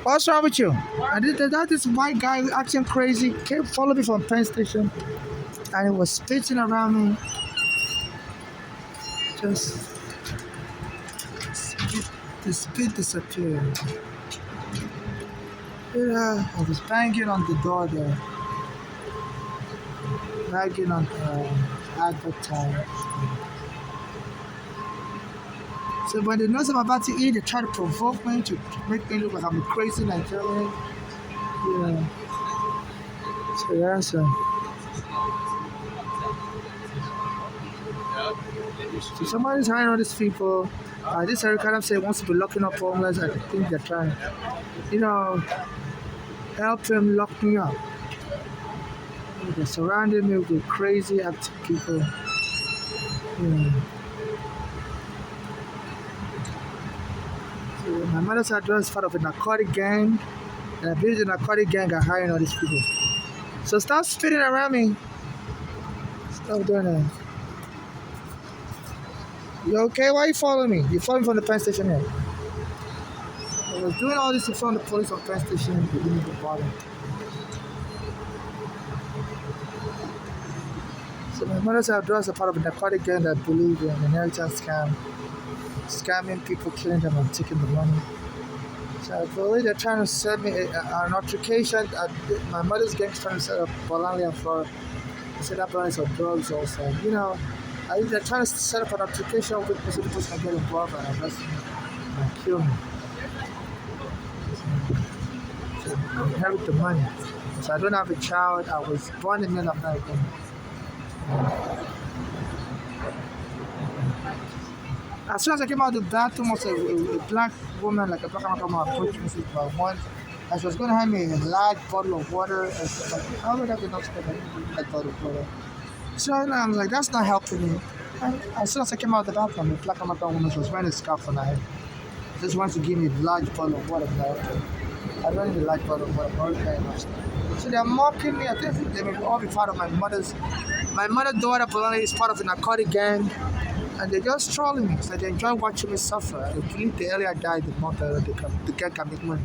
What's wrong with you? And that this white guy acting crazy came follow me from Penn Station and he was spitting around me. Just spit, the spit disappeared. Yeah, I was banging on the door there, banging on the advertise. So when they know I'm about to eat, they try to provoke me to make me look like I'm a crazy Nigerian. Yeah. So yeah, so somebody's hiring all these people. This Eric Adams say wants to be locking up homeless. I think they're trying, you know, help him lock me up. They're surrounding me with crazy active people. Yeah. So my mother's address is part of a narcotic gang, and I believe the narcotic gang are hiring all these people. So stop spitting around me. Stop doing that. You okay? Why are you following me? You following me from the Penn Station here. I was doing all this in front of the police on Penn Station. They didn't even bother. So my mother's address is part of a narcotic gang that believe in inheritance scam, scamming people, killing them, and taking the money. So I believe they're trying to set me an altercation. My mother's gang's trying to set up Bolania for set up lines of drugs also. You know, I think they're trying to set up an application with people can get involved and arrest me and kill me. So inherit the money. So I don't have a child. I was born in the middle of America. As soon as I came out of the bathroom, was a black woman, like a black American woman, approached me about once. And she was going to hand me a large bottle of water. And she was like, how would I be not spend a bottle of water? So I was like, that's not helping me. And as soon as I came out of the bathroom, the black American woman was wearing a scarf on her head. Just wanted to give me a large bottle of water. Like, okay. I don't need a large bottle of water, but okay, enough stuff. So they're mocking me. I think they may all be part of my mother's. My mother's daughter, Polani, is part of a narcotic gang. And they're just trolling me. So they enjoy watching me suffer. I believe the earlier I died, the more the gang can make money.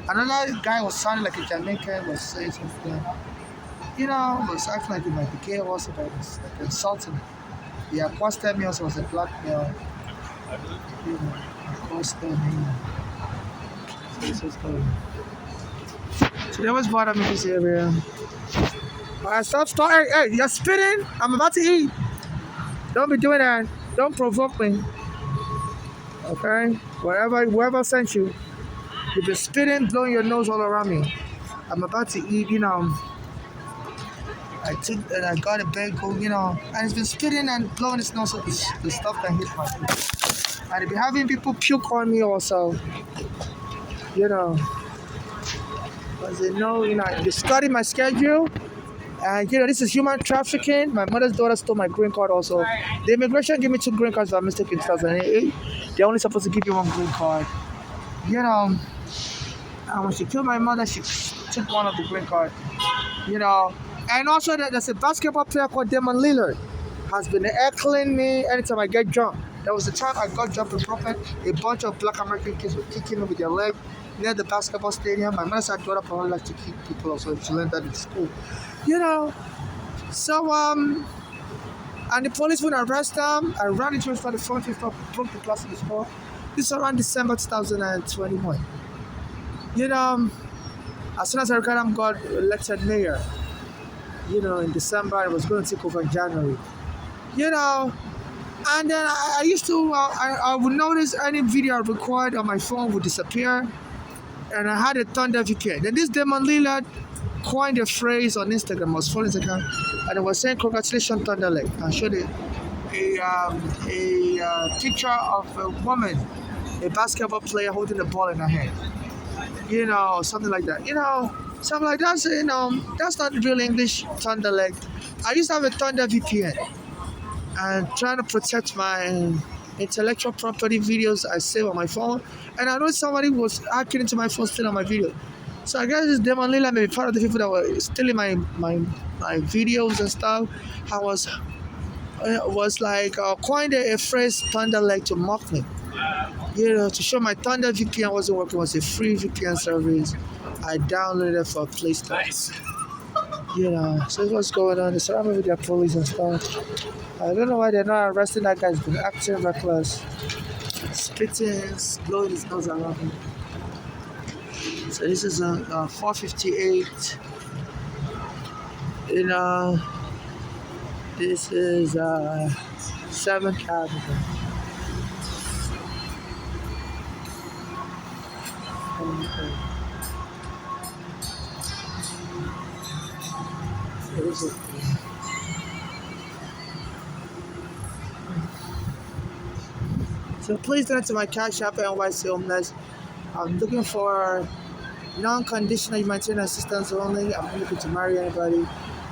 Another guy was sounding like a Jamaican, was saying something. You know, was acting like he might be gay also, but was like insulting me. He accosted me also was a black male. You know, accosted me. So it's just going. So they always bother me in this area. Alright, stop. Hey, you're spitting. I'm about to eat. Don't be doing that. Don't provoke me. Okay? Wherever sent you, you've been spitting, blowing your nose all around me. I'm about to eat, you know. I took and I got a bagel, you know, and it's been spitting and blowing its nose so the stuff can hit my face. And they be having people puke on me also, you know. Because they know, you know, they study my schedule. And you know, this is human trafficking. My mother's daughter stole my green card also. The immigration gave me 2 green cards by mistake in 2008. They're only supposed to give you 1 green card. You know, and when she killed my mother, she took one of the green card. You know, and also there's a basketball player called Damon Lillard has been heckling me anytime I get jumped. There was a time I got jumped in Brooklyn. A bunch of black American kids were kicking me with their leg near the basketball stadium. My mother's daughter probably likes to kick people also. She learned that in school. You know, so and the police would arrest them. I ran into it for the front, broke the glass of the store. This is around December 2021. You know, as soon as I got elected mayor, you know, in December, I was going to take over in January. You know, and then I used to, I would notice any video I record on my phone would disappear. And I had a Thunder VPN. Then this Damon Lillard coined a phrase on Instagram, I was following his account, and it was saying, congratulations, Thunder Lake. I showed it a picture of a woman, a basketball player holding the ball in her hand. You know, something like that. You know, something like that. So, you know, that's not real English, Thunder Lake. I used to have a Thunder VPN and trying to protect my intellectual property videos I save on my phone. And I know somebody was hacking into my phone, stealing my video. So I guess this Damon Lillard may be part of the people that were stealing my videos and stuff. I was like coined a phrase Thunder Lake to mock me. To show my Thunder VPN wasn't working, was a free VPN service. I downloaded it for Play Store. Nice. So what's going on? They surround me with their police and stuff. I don't know why they're not arresting that guy. He's been acting reckless, spitting, blowing his nose around me. So this is a 458. This is 7th Avenue. What is it? So please donate to my Cash App NYC Homeless. I'm looking for non-conditional humanitarian assistance only. I'm not looking to marry anybody.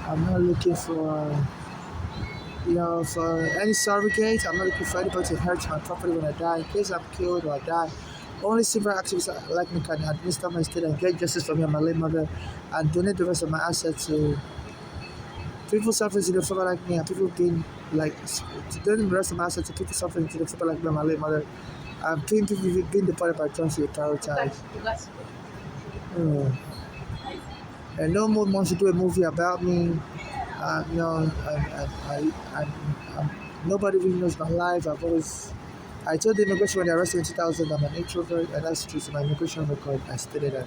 I'm not looking for for any surrogate. I'm not looking for anybody to inherit my property when I die. In case I'm killed or I die, only civil activists like me can administer my estate and get justice for me and my late mother, and donate the rest of my assets to people suffering to the father like me, and people being like to donate the rest of my assets to people suffering to the father like me and my late mother, and people being deported by Trump to prioritize. And no more wants to do a movie about me. Nobody really knows my life. I told the immigration when they arrested me in 2000, I'm an introvert, and that's true. So my immigration record, I stated that.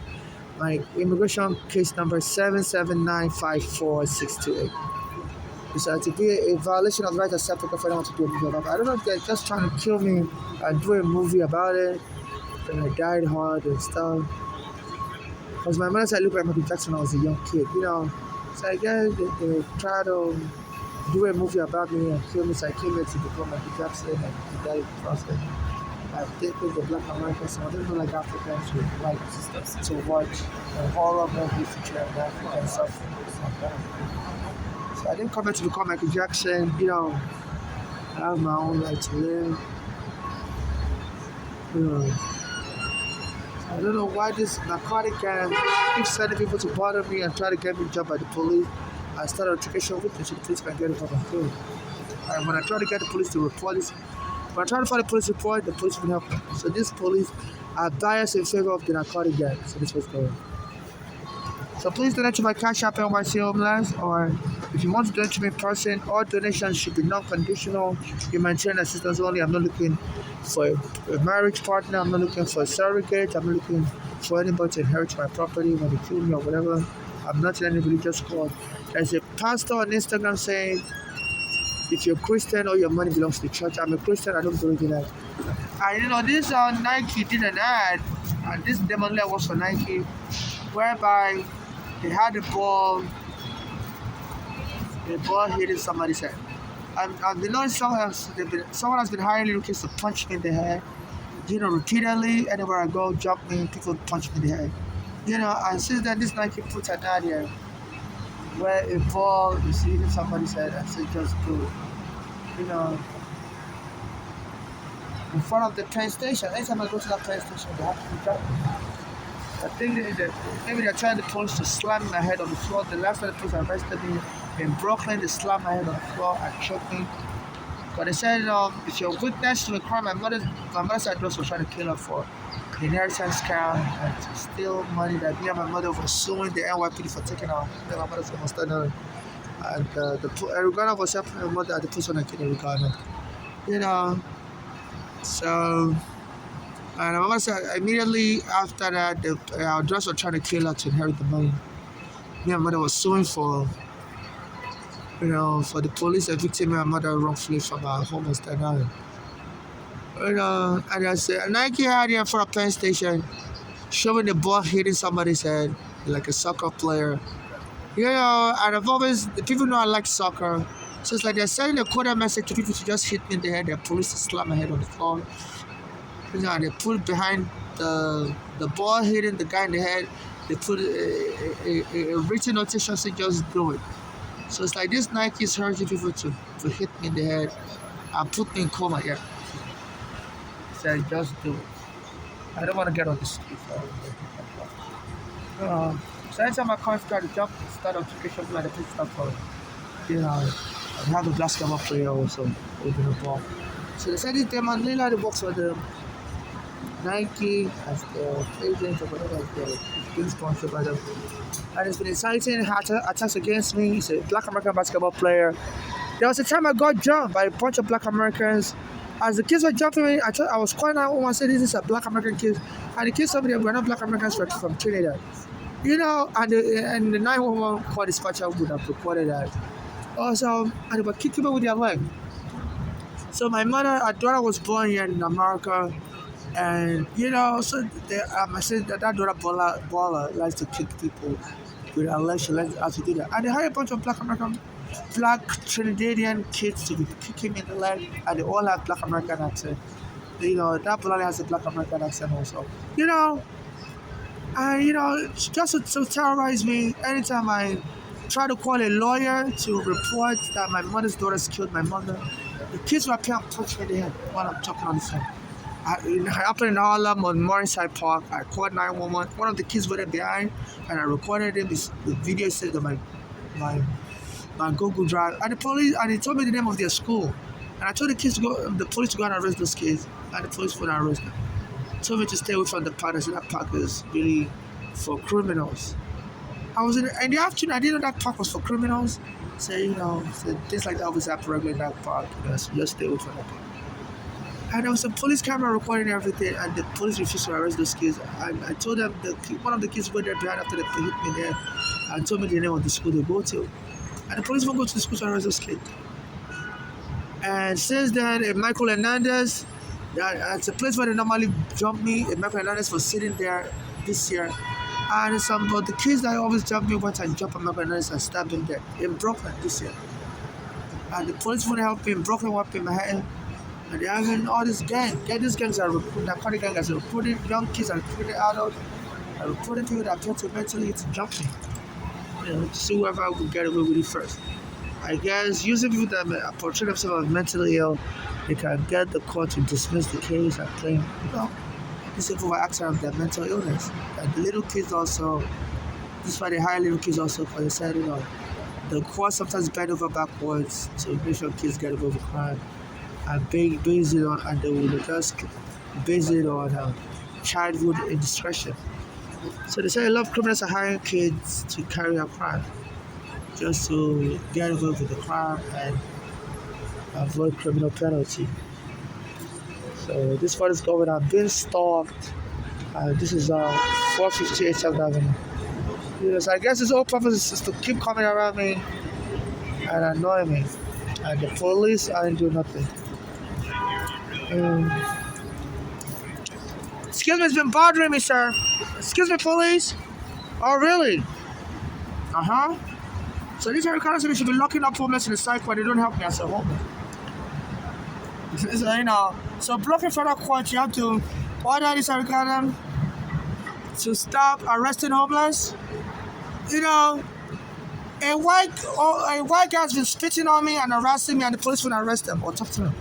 My immigration case number 7795468. So to be a violation of the right of self-defense, I don't want to do a movie about it. I don't know if they're just trying to kill me and do a movie about it. And I died hard and stuff. Because my mother said I looked like Michael Jackson when I was a young kid, So I guess they tried to do a movie about me and kill me. So I came here to become Michael Jackson and he died in the process. I think the Black Americans, so I don't know like Africans would like to watch a horror movie featuring African suffering. So I didn't come here to become Michael Jackson, I have my own life to live. I don't know why this narcotic gang keeps sending people to bother me and try to get me jumped by the police. I started a application with the police can get it from my phone. And when I try to get the police to report this, when I try to find a police report, the police will help me. So this police are biased in favor of the narcotic gang. So this was going on. So please donate to my Cash App NYC Homeless, or if you want to donate to me in person, all donations should be non-conditional, humanitarian assistance only. I'm not looking for a marriage partner, I'm not looking for a surrogate, I'm not looking for anybody to inherit my property when they kill me or whatever. I'm not in any religious cult. There's a pastor on Instagram saying, if you're Christian, all your money belongs to the church. I'm a Christian, I don't believe in that. And this Nike did an ad, and this demon was for Nike, whereby they had the ball hitting somebody's head. And someone has been hiring little kids to punch me in the head. Repeatedly, anywhere I go, jump me, people punch me in the head. And since then, this Nike puts an ad here where a ball is hitting somebody's head and say just go. In front of the train station. Anytime I go to that train station, they have to be jumping. I think maybe they're trying the police to slam my head on the floor. The last time the police arrested me in Brooklyn, they slammed my head on the floor and choked me. But they said, if you're a witness to a crime, my mother's side was trying to kill her for the inheritance scam and to steal money that me and my mother were suing the NYPD for taking out. My mother's almost done. And Uganda was helping my mother at the police when I came in Uganda. So. And my mother said immediately after that, our address were trying to kill her to inherit the money. Me and my mother was suing for the police evicting my mother wrongfully from our home in Staten Island. And I said, Nike had here for a Penn Station, showing the ball hitting somebody's head, like a soccer player. And I've always, people know I like soccer. So it's like they're sending a coded message to people to just hit me in the head. The police to slam my head on the floor. They put behind the ball hitting the guy in the head. They put a written notation saying just do it. So it's like this Nike is urging people to hit me in the head and put me in coma. Yeah. So just do it. I don't want to get on the street. So anytime I come try to jump, start application like the police start for I have a basketball player also holding the ball. So they said this demon, they like the box for them. Nike as the agent or whatever as the being sponsored by them. And it's been inciting attacks against me. He's a black American basketball player. There was a time I got jumped by a bunch of black Americans. As the kids were jumping me, I thought I was calling out and said, "This is a black American kid." And the kids told me they were not black Americans from Trinidad. And the 911 call dispatcher would have reported that. Also, and they were kicking me with their leg. So our daughter was born here in America. And so I said that daughter baller likes to kick people with her leg. She likes to do that. And they hired a bunch of black Trinidadian kids to be kicking me in the leg, and they all have black American accent. That baller has a black American accent also. Just to terrorize me anytime I try to call a lawyer to report that my mother's daughters killed my mother. The kids were playing touch me in the head while I'm talking on the phone. It happened in Harlem on Morningside Park. I called 911. One of the kids were there behind, and I recorded him. The video saved on my Google Drive. And they told me the name of their school. And I told the police to go and arrest those kids. And the police wouldn't arrest them. Told me to stay away from the park. I said that park is really for criminals. I was in the afternoon. I didn't know that park was for criminals. So things like that always happen regularly in that park. So just stay away from that park. And there was a police camera recording everything, and the police refused to arrest those kids. And I told them one of the kids went there behind after they hit me there and told me the name of the school they go to. And the police won't go to the school to arrest those kids. And since then, Michael Hernandez, it's a place where they normally jump me. Michael Hernandez was sitting there this year. And some of the kids that always jump me went and jumped on Michael Hernandez and stabbed him there in Brooklyn this year. And the police wouldn't help me in Brooklyn, were up in Manhattan. And they're having all this gang. These gangs are narcotic gangs are recruiting young kids and recruiting adults and recruiting people that appear to mentally to jump me. To see whoever will get away with it first. I guess using people that portray themselves as mentally ill, they can get the court to dismiss the case and claim, these people were acting of their mental illness. And the little kids also, this is why they hire little kids also for the side, the court sometimes bend over backwards to make sure kids get away with crime. And base it on, and they will just base it on childhood indiscretion. So they say a lot of criminals are hiring kids to carry out crime, just to get involved with the crime and avoid criminal penalty. So this one is going on. Being stalked. This is 458 7th Avenue. So I guess his whole purpose is to keep coming around me and annoy me. And the police aren't doing nothing. Excuse me, it's been bothering me, sir. Excuse me, police. Oh, really? So these are the kind of things should be locking up homeless in the psych where they don't help me as a homeless. So blocking further court, you have to order this Arikadam to stop arresting homeless. A white guy's been spitting on me and harassing me, and the police won't arrest them or talk to them.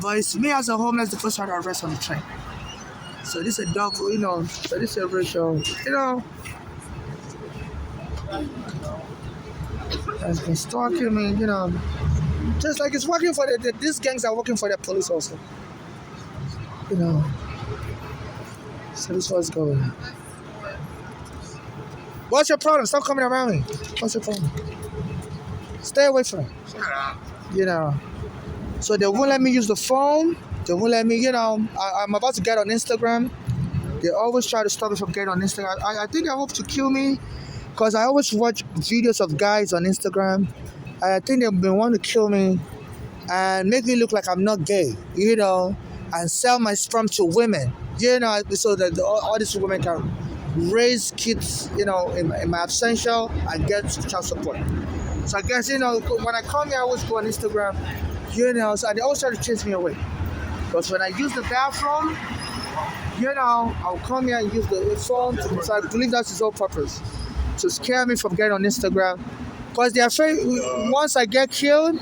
But it's me as a homeless, the police had to arrest on the train. So this is a double, so this is a racial, has been stalking me, just like it's working for these gangs are working for the police also. So this was going on. What's your problem? Stop coming around me. What's your problem? Stay away from me. So they won't let me use the phone. They won't let me, I'm about to get on Instagram. They always try to stop me from getting on Instagram. I think they hope to kill me because I always watch videos of guys on Instagram. And I think they've been wanting to kill me and make me look like I'm not gay, and sell my sperm to women, so that all these women can raise kids, in my absentia and get child support. So I guess, when I come here, I always go on Instagram, so they always try to chase me away. Because when I use the bathroom, I'll come here and use the phone. So I believe that's his whole purpose, to scare me from getting on Instagram. Because they're afraid once I get killed,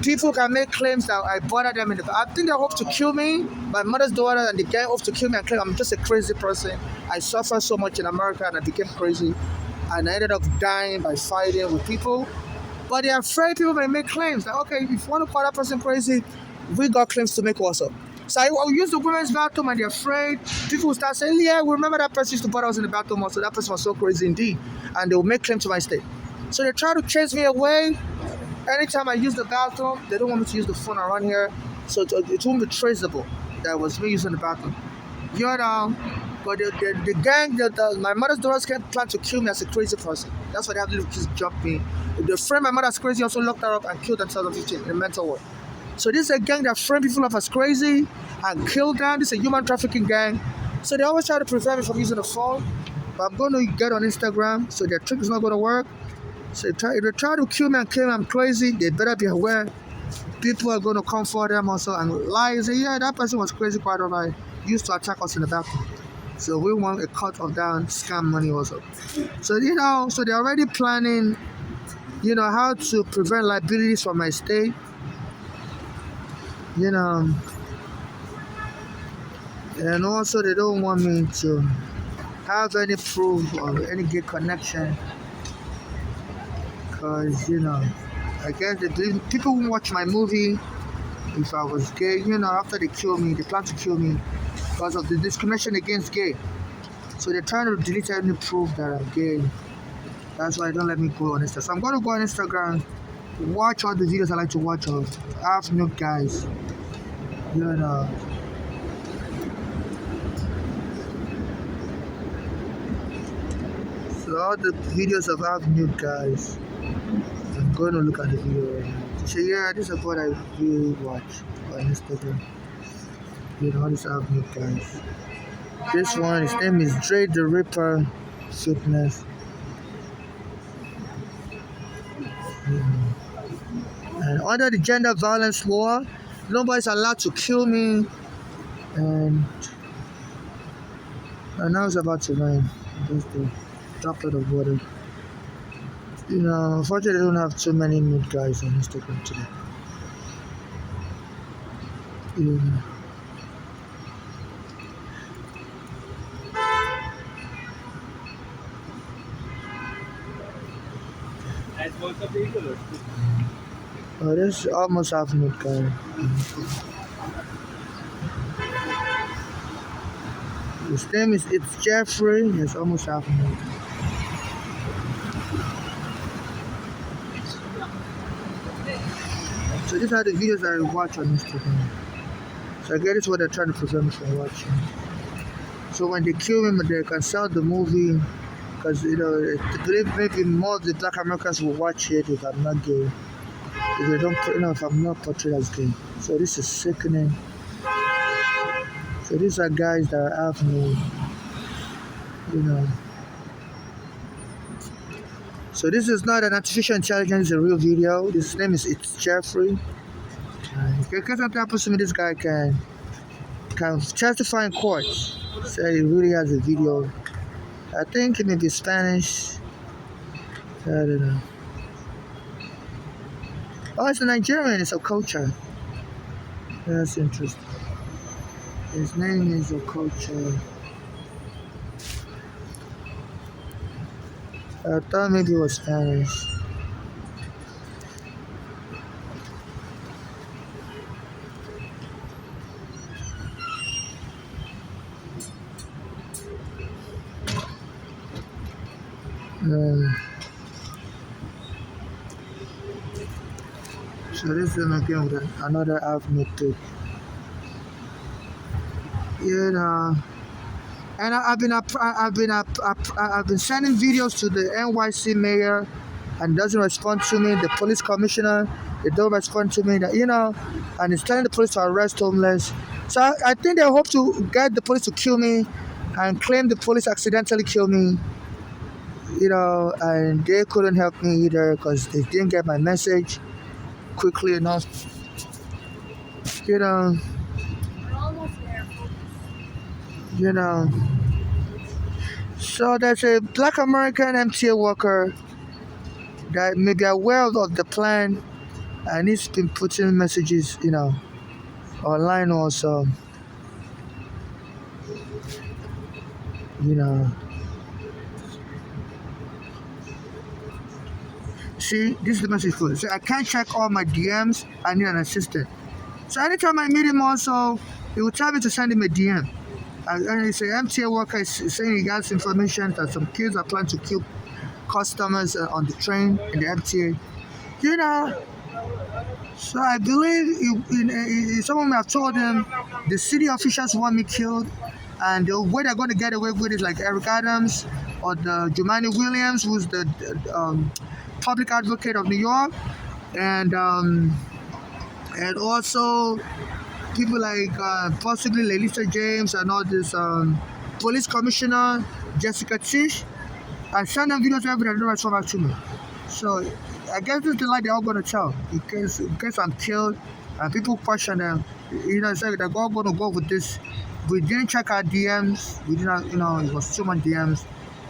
people can make claims that I bother them I think they hope to kill me, my mother's daughter, and they hope to kill me and claim I'm just a crazy person. I suffered so much in America and I became crazy. And I ended up dying by fighting with people. But they're afraid people may make claims that, okay, if you want to call that person crazy, we got claims to make also. So I will use the women's bathroom and they're afraid. People will start saying, yeah, we remember that person used to bother us in the bathroom also. That person was so crazy indeed. And they will make claim to my state. So they try to chase me away. Anytime I use the bathroom, they don't want me to use the phone around here. So it won't be traceable that was me using the bathroom. You know, but the gang, my mother's daughters can plan to kill me as a crazy person. That's why they have little kids jump me. The friend my mother's crazy also locked her up and killed themselves on 15 in a mental ward. So this is a gang that friend people of as crazy and kill them. This is a human trafficking gang. So they always try to prevent me from using the phone. But I'm going to get on Instagram, so their trick is not going to work. So if they try to kill me and claim I'm crazy, they better be aware. People are going to come for them also and lie and say, yeah, that person was crazy quite alright. Used to attack us in the bathroom. So we want a cut of that scam money also. So so they're already planning, how to prevent liabilities from my state. And also they don't want me to have any proof of any gay connection. Because, I guess people won't watch my movie if I was gay. After they kill me, they plan to kill me because of the discrimination against gay. So they're trying to delete any proof that I'm gay. That's why they don't let me go on Instagram. So I'm going to go on Instagram, watch all the videos I like to watch of half nude guys. So all the videos of half nude guys, I'm going to look at the video right now. To say, yeah, this is what I really watch on Instagram. All these half nude guys. This one, his name is Dre the Ripper Fitness. And under the gender violence law, nobody's allowed to kill me. And now it's about to rain. Just a droplet of water. Unfortunately, I don't have too many nude guys on Instagram today. Oh, there's almost half nude guy. His name is Jeffrey. He's almost half nude. So these are the videos I watch on Instagram. So I guess it's what they're trying to prevent me from watching. So when they kill me, they can sell the movie because maybe more of the Black Americans will watch it if I'm not gay. If they don't, if I'm not portrayed as gay. So this is sickening. So these are guys that have no, So this is not an artificial intelligence, it's a real video. His name is Jeffrey. In case something happens to me, this guy can testify in court. Say he really has a video. I think it may be Spanish. I don't know. Oh, it's a Nigerian. It's a culture. That's interesting. His name is Okocha. I thought maybe it was Spanish. So this is again with another avenue too. And I've been sending videos to the NYC mayor, and doesn't respond to me. The police commissioner, they don't respond to me. And it's telling the police to arrest homeless. So I think they hope to get the police to kill me, and claim the police accidentally killed me. And they couldn't help me either because they didn't get my message quickly enough. So there's a Black American MTA worker that may be aware of the plan, and he's been putting messages, online also. See, this is the message for. So I can't check all my DMs. I need an assistant. So anytime I meet him also, He will tell me to send him a DM. And it's an MTA worker is saying he has information that some kids are planning to kill customers on the train in the MTA. You know, so I believe someone may have told him the city officials want me killed, and the way they're going to get away with it, like Eric Adams or the Jumaane Williams, who's the public advocate of New York, and also people like possibly Lelisa James and all this police commissioner Jessica Tisch. I send them videos every day. They don't respond back to me. So I guess this is the lie they're all gonna tell in case I'm killed and people question them. Say they're all gonna go with this. We didn't check our DMs. We didn't, it was too much DMs.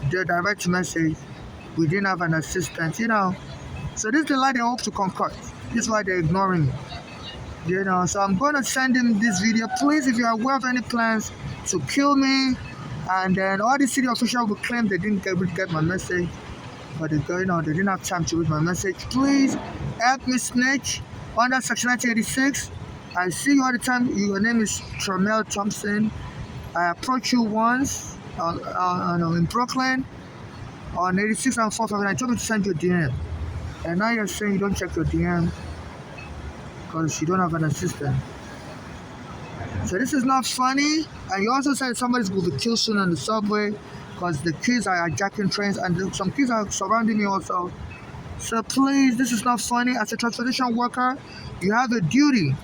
The direct message. We didn't have an assistant. So this is the lie they hope to concoct. This is why they're ignoring me. So I'm gonna send him this video. Please, if you're aware of any plans to kill me, and then all the city officials will claim they didn't get my message, but they didn't have time to read my message. Please help me snitch under Section 1986. I see you all the time. Your name is Tramel Thompson. I approached you once in Brooklyn on 86 and 4. I told you to send your DM, and now you're saying you don't check your DM because you don't have an assistant. So this is not funny. And you also said somebody's going to be killed soon on the subway because the kids are hijacking trains and some kids are surrounding me also. So please, this is not funny. As a transportation worker, you have a duty.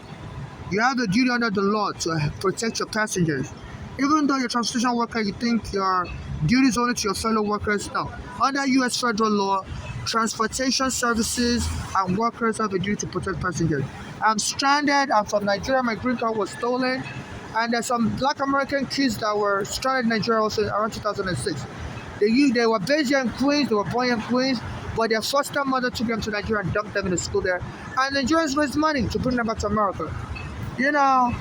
You have a duty under the law to protect your passengers. Even though you're a transportation worker, you think your duty is only to your fellow workers. No. Under U.S. federal law, transportation services and workers have a duty to protect passengers. I'm stranded. I'm from Nigeria. My green card was stolen. And there's some Black American kids that were stranded in Nigeria also around 2006. They were based here in Queens. They were born in Queens. But their foster mother took them to Nigeria and dumped them in the school there. And Nigerians raised money to bring them back to America.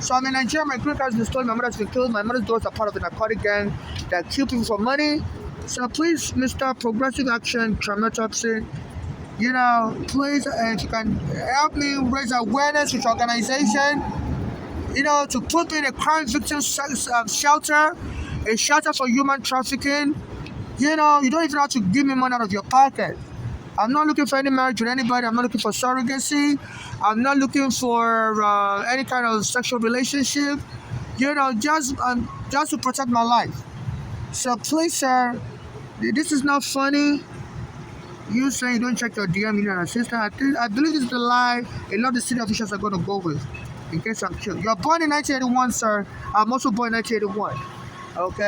So I'm in Nigeria. My green card has been stolen. My mother's been killed. My mother's daughters are part of a narcotic gang that kill people for money. So please, Mr. Progressive Action, Tramel Thompson, please, if you can help me raise awareness with your organization, to put me in a crime victim shelter, a shelter for human trafficking. You don't even have to give me money out of your pocket. I'm not looking for any marriage with anybody. I'm not looking for surrogacy. I'm not looking for any kind of sexual relationship. Just to protect my life. So please, sir, this is not funny. You saying you don't check your DM, you need an assistant. I believe this is the lie a lot of the city officials are going to go with in case I'm killed. You're born in 1981, sir. I'm also born in 1981. Okay?